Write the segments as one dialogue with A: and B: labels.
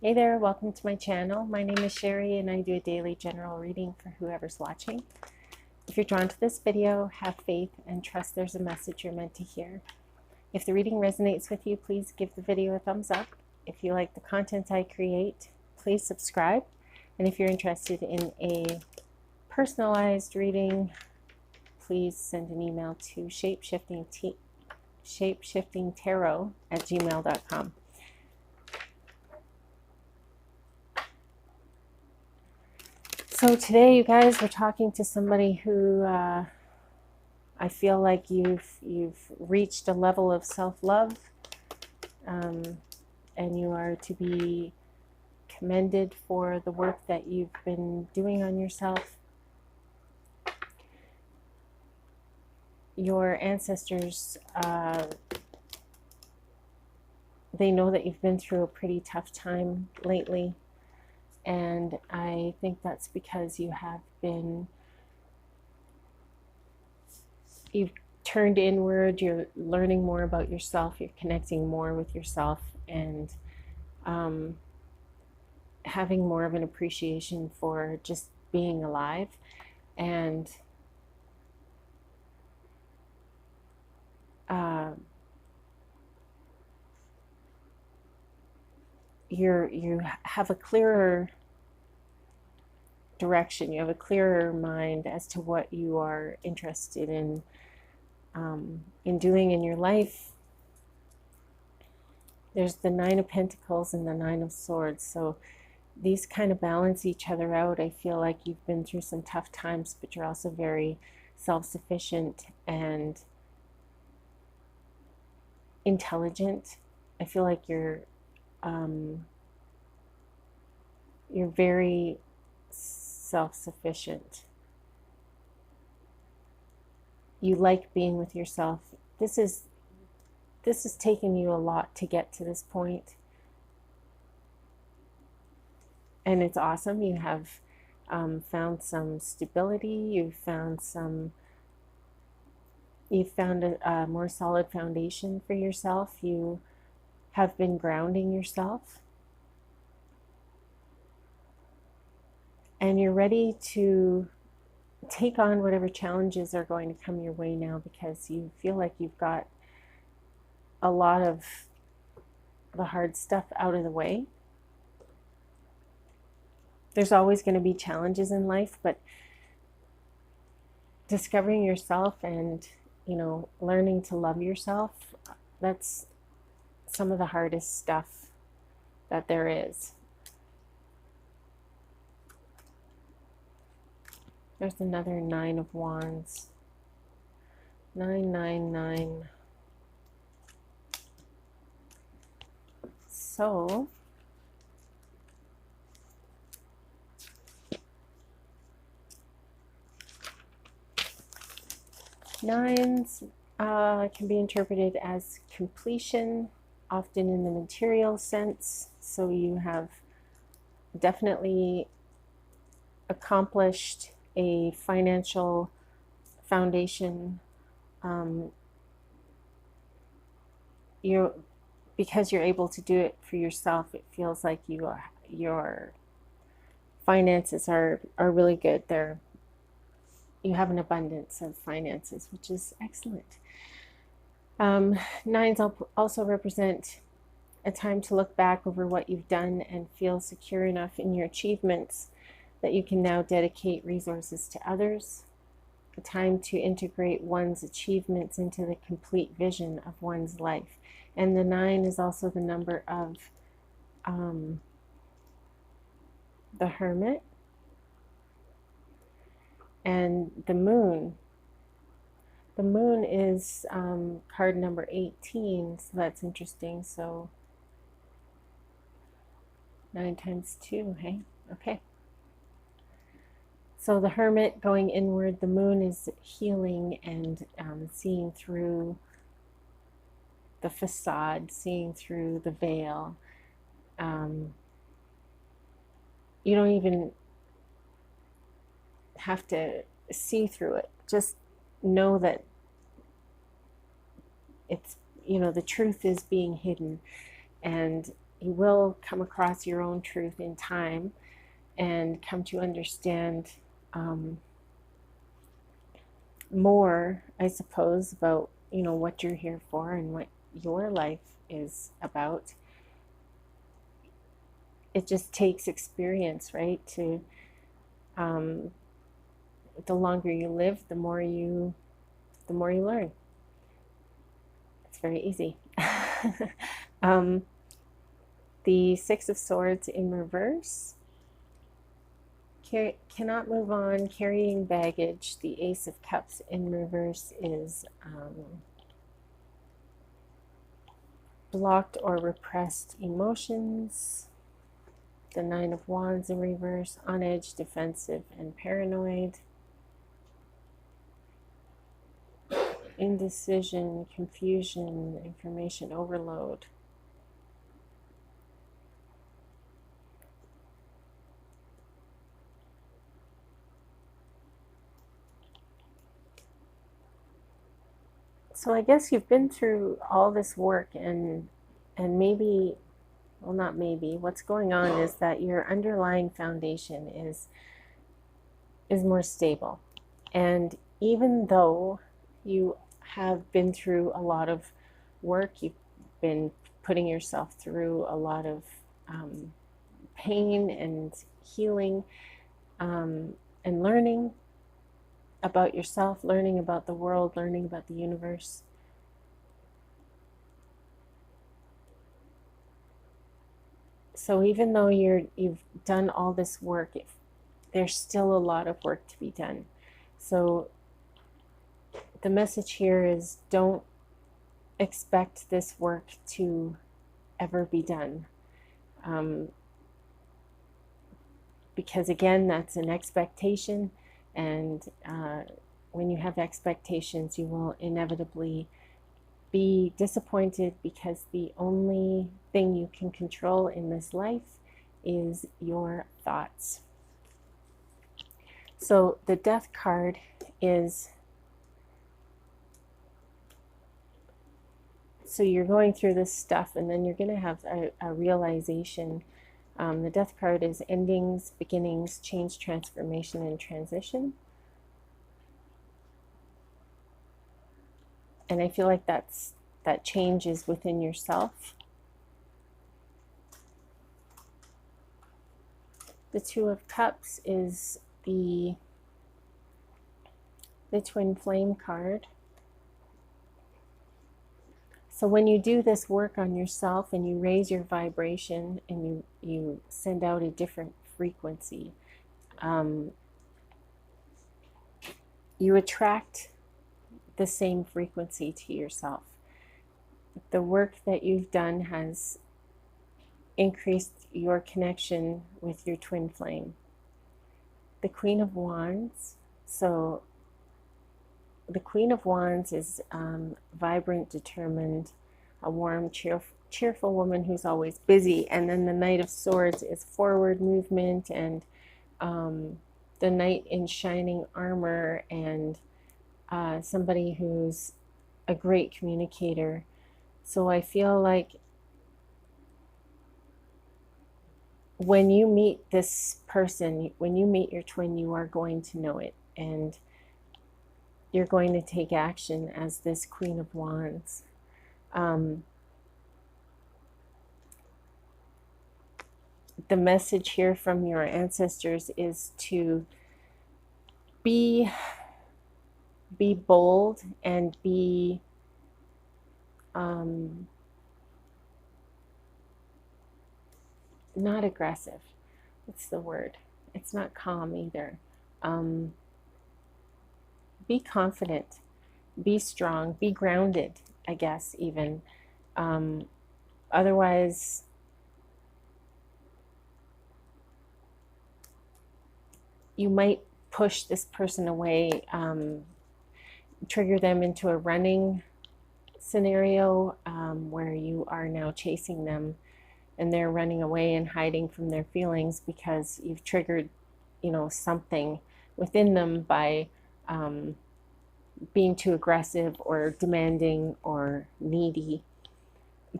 A: Hey there, welcome to my channel. My name is Sherry and I do a daily general reading for whoever's watching. If you're drawn to this video, have faith and trust there's a message you're meant to hear. If the reading resonates with you, please give the video a thumbs up. If you like the content I create, please subscribe. And if you're interested in a personalized reading, please send an email to shapeshiftingtarot@gmail.com. So today, you guys, we're talking to somebody who I feel like you've reached a level of self-love, and you are to be commended for the work that you've been doing on yourself. Your ancestors, they know that you've been through a pretty tough time lately, and I think that's because you've turned inward, you're learning more about yourself, you're connecting more with yourself, and having more of an appreciation for just being alive. And you have a clearer direction, you have a clearer mind as to what you are interested in doing in your life. There's the Nine of Pentacles and the Nine of Swords, so these kind of balance each other out. I feel like you've been through some tough times, but you're also very self-sufficient and intelligent. I feel like you're very self-sufficient. You like being with yourself. This has taken you a lot to get to this point, and it's awesome. You have found some stability. You've found a more solid foundation for yourself. You have been grounding yourself, and you're ready to take on whatever challenges are going to come your way now, because you feel like you've got a lot of the hard stuff out of the way. There's always going to be challenges in life, but discovering yourself and, learning to love yourself, that's some of the hardest stuff that there is. There's another Nine of Wands. 999. So nines can be interpreted as completion, often in the material sense. So you have definitely accomplished a financial foundation. Because you're able to do it for yourself, it feels like your finances are really good. You have an abundance of finances, which is excellent. Nines also represent a time to look back over what you've done and feel secure enough in your achievements that you can now dedicate resources to others. A time to integrate one's achievements into the complete vision of one's life. And the 9 is also the number of the Hermit and the Moon. The Moon is card number 18, so that's interesting. So 9 times 2, hey? Okay. So the Hermit going inward, the Moon is healing and seeing through the facade, seeing through the veil. You don't even have to see through it. Just know that it's, the truth is being hidden, and you will come across your own truth in time and come to understand more, I suppose, about, you know, what you're here for and what your life is about. It just takes experience, right? To the longer you live, the more you learn. It's very easy. The Six of Swords in reverse. Cannot move on, carrying baggage. The Ace of Cups in reverse is blocked or repressed emotions. The Nine of Wands in reverse, on edge, defensive, and paranoid. Indecision, confusion, information overload. So I guess you've been through all this work, and maybe, well, not maybe, what's going on is that your underlying foundation is more stable. And even though you have been through a lot of work, you've been putting yourself through a lot of pain and healing, and learning about yourself, learning about the world, learning about the universe. So even though you've done all this work, there's still a lot of work to be done. So the message here is, don't expect this work to ever be done. Because again, that's an expectation, and when you have expectations, you will inevitably be disappointed, because the only thing you can control in this life is your thoughts. So the Death card is, so you're going through this stuff, and then you're going to have a realization. The Death card is endings, beginnings, change, transformation, and transition. And I feel like that change is within yourself. The Two of Cups is the Twin Flame card. So when you do this work on yourself and you raise your vibration and you send out a different frequency, you attract the same frequency to yourself. The work that you've done has increased your connection with your twin flame. The Queen of Wands. So the Queen of Wands is vibrant, determined, a warm, cheerful woman who's always busy. And then the Knight of Swords is forward movement, and the knight in shining armor, and somebody who's a great communicator. So I feel like when you meet this person, when you meet your twin, you are going to know it, and you're going to take action as this Queen of Wands. The message here from your ancestors is to be bold and be not aggressive. What's the word? It's not calm either. Be confident, be strong, be grounded, I guess, even. Otherwise, you might push this person away, trigger them into a running scenario where you are now chasing them, and they're running away and hiding from their feelings because you've triggered, you know, something within them by being too aggressive or demanding or needy.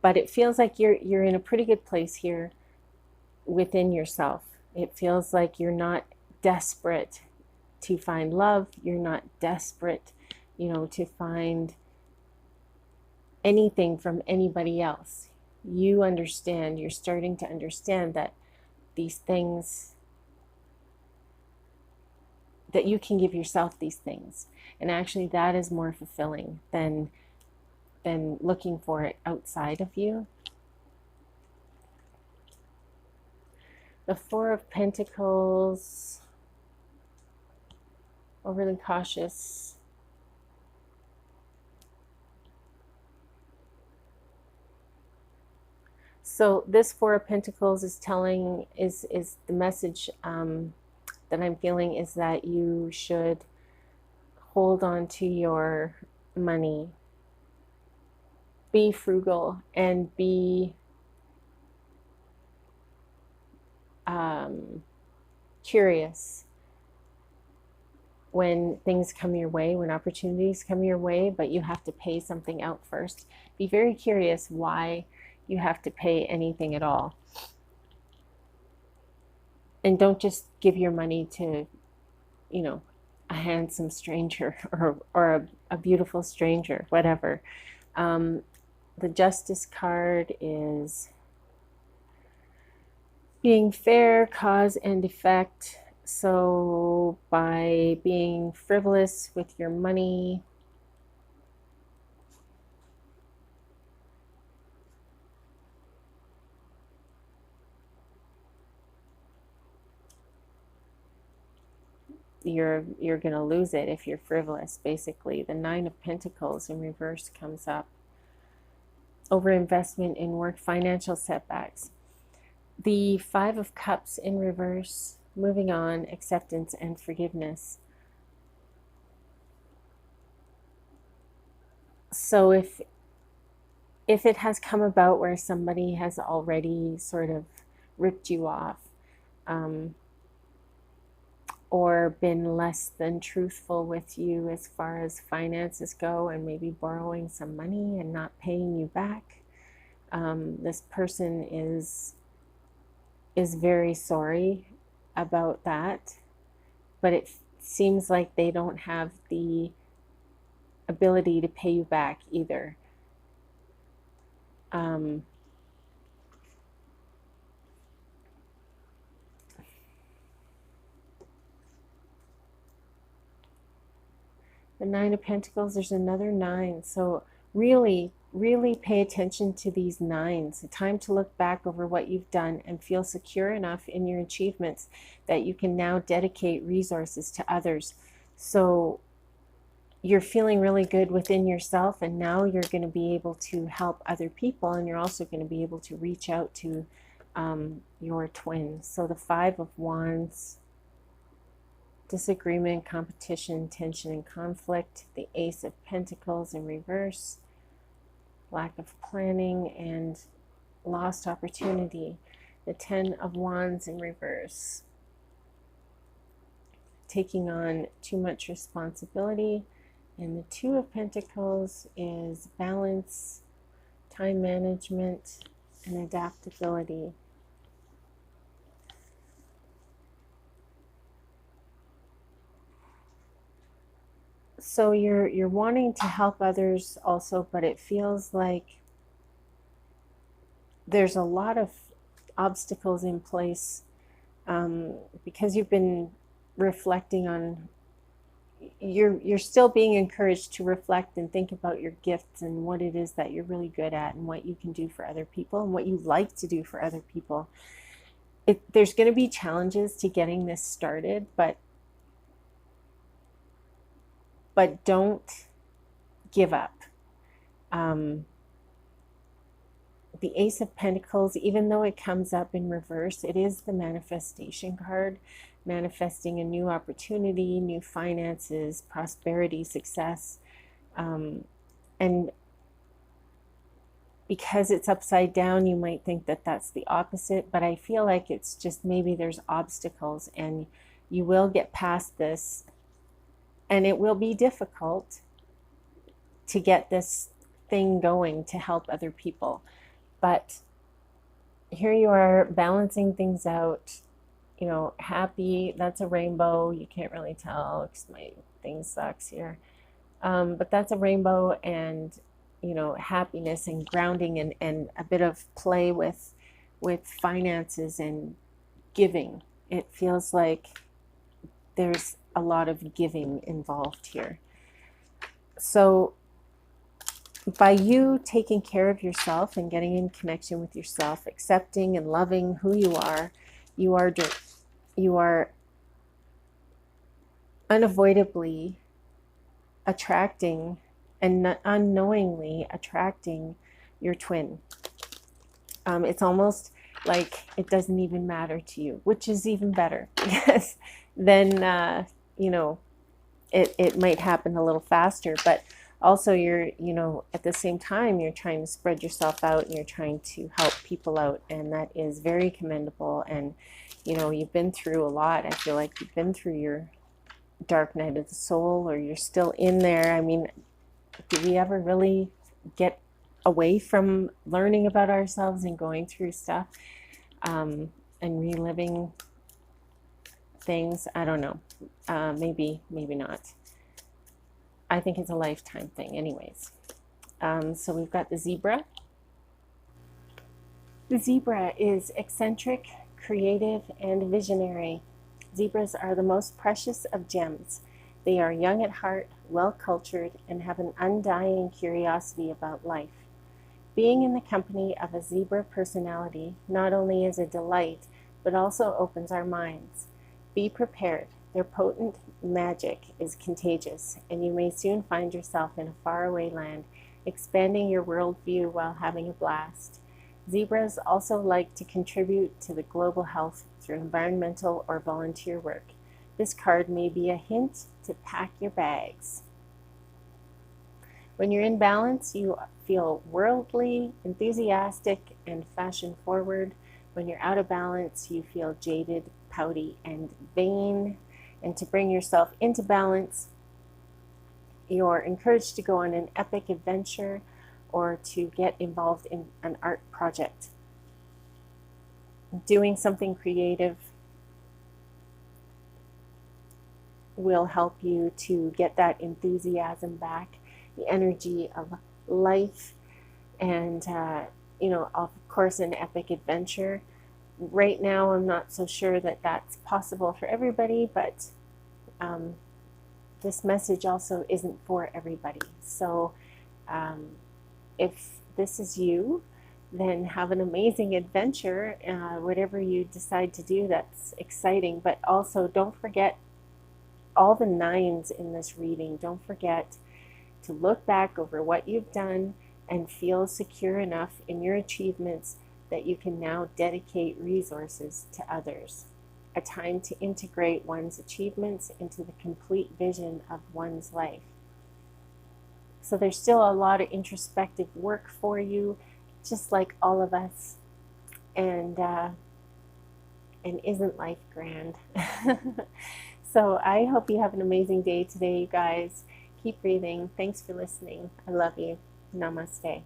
A: But it feels like you're in a pretty good place here within yourself. It feels like you're not desperate to find love. You're not desperate, to find anything from anybody else. You understand, you're starting to understand that these things, that you can give yourself these things. And actually that is more fulfilling than looking for it outside of you. The Four of Pentacles, overly cautious. So this Four of Pentacles is telling, is the message that I'm feeling is that you should hold on to your money, be frugal, and be curious when things come your way, when opportunities come your way, but you have to pay something out first. Be very curious why you have to pay anything at all. And don't just give your money to, a handsome stranger or a beautiful stranger, whatever. The Justice card is being fair, cause and effect. So by being frivolous with your money, you're going to lose it if you're frivolous, basically. The Nine of Pentacles in reverse comes up. Overinvestment in work, financial setbacks. The Five of Cups in reverse, moving on, acceptance and forgiveness. So if it has come about where somebody has already sort of ripped you off, or been less than truthful with you as far as finances go, and maybe borrowing some money and not paying you back, this person is very sorry about that, but it seems like they don't have the ability to pay you back either. The Nine of Pentacles, there's another nine. So really, really pay attention to these nines. It's time to look back over what you've done and feel secure enough in your achievements that you can now dedicate resources to others. So you're feeling really good within yourself, and now you're going to be able to help other people, and you're also going to be able to reach out to your twin. So the Five of Wands, disagreement, competition, tension, and conflict. The Ace of Pentacles in reverse, lack of planning and lost opportunity. The Ten of Wands in reverse, taking on too much responsibility. And the Two of Pentacles is balance, time management, and adaptability. So you're wanting to help others also, but it feels like there's a lot of obstacles in place because you've been reflecting on, you're still being encouraged to reflect and think about your gifts and what it is that you're really good at and what you can do for other people and what you like to do for other people. There's going to be challenges to getting this started, but don't give up. The Ace of Pentacles, even though it comes up in reverse, it is the manifestation card, manifesting a new opportunity, new finances, prosperity, success. And because it's upside down, you might think that that's the opposite, but I feel like it's just maybe there's obstacles, and you will get past this, and it will be difficult to get this thing going to help other people. But here you are balancing things out, you know, happy. That's a rainbow. You can't really tell because my thing sucks here. But that's a rainbow, and, you know, happiness and grounding, and a bit of play with finances and giving. It feels like there's a lot of giving involved here. So by you taking care of yourself and getting in connection with yourself, accepting and loving who you are, you are unavoidably attracting and unknowingly attracting your twin. It's almost like it doesn't even matter to you, which is even better, because then you know, it might happen a little faster. But also, you're, you know, at the same time, you're trying to spread yourself out and you're trying to help people out, and that is very commendable. And, you know, you've been through a lot. I feel like you've been through your dark night of the soul, or you're still in there. I mean, do we ever really get away from learning about ourselves and going through stuff, and reliving things? I don't know. Maybe not. I think it's a lifetime thing anyways. So we've got the zebra. The zebra is eccentric, creative, and visionary. Zebras are the most precious of gems. They are young at heart, well-cultured, and have an undying curiosity about life. Being in the company of a zebra personality not only is a delight, but also opens our minds. Be prepared. Their potent magic is contagious, and you may soon find yourself in a faraway land, expanding your worldview while having a blast. Zebras also like to contribute to the global health through environmental or volunteer work. This card may be a hint to pack your bags. When you're in balance, you feel worldly, enthusiastic, and fashion-forward. When you're out of balance, you feel jaded, pouty, and vain. And to bring yourself into balance, you're encouraged to go on an epic adventure or to get involved in an art project. Doing something creative will help you to get that enthusiasm back, the energy of life, and you know, of course, an epic adventure. Right now, I'm not so sure that that's possible for everybody, but this message also isn't for everybody. So if this is you, then have an amazing adventure, whatever you decide to do. That's exciting. But also, don't forget all the nines in this reading. Don't forget to look back over what you've done and feel secure enough in your achievements that you can now dedicate resources to others. A time to integrate one's achievements into the complete vision of one's life. So there's still a lot of introspective work for you, just like all of us. And isn't life grand? So I hope you have an amazing day today, you guys. Keep breathing. Thanks for listening. I love you. Namaste.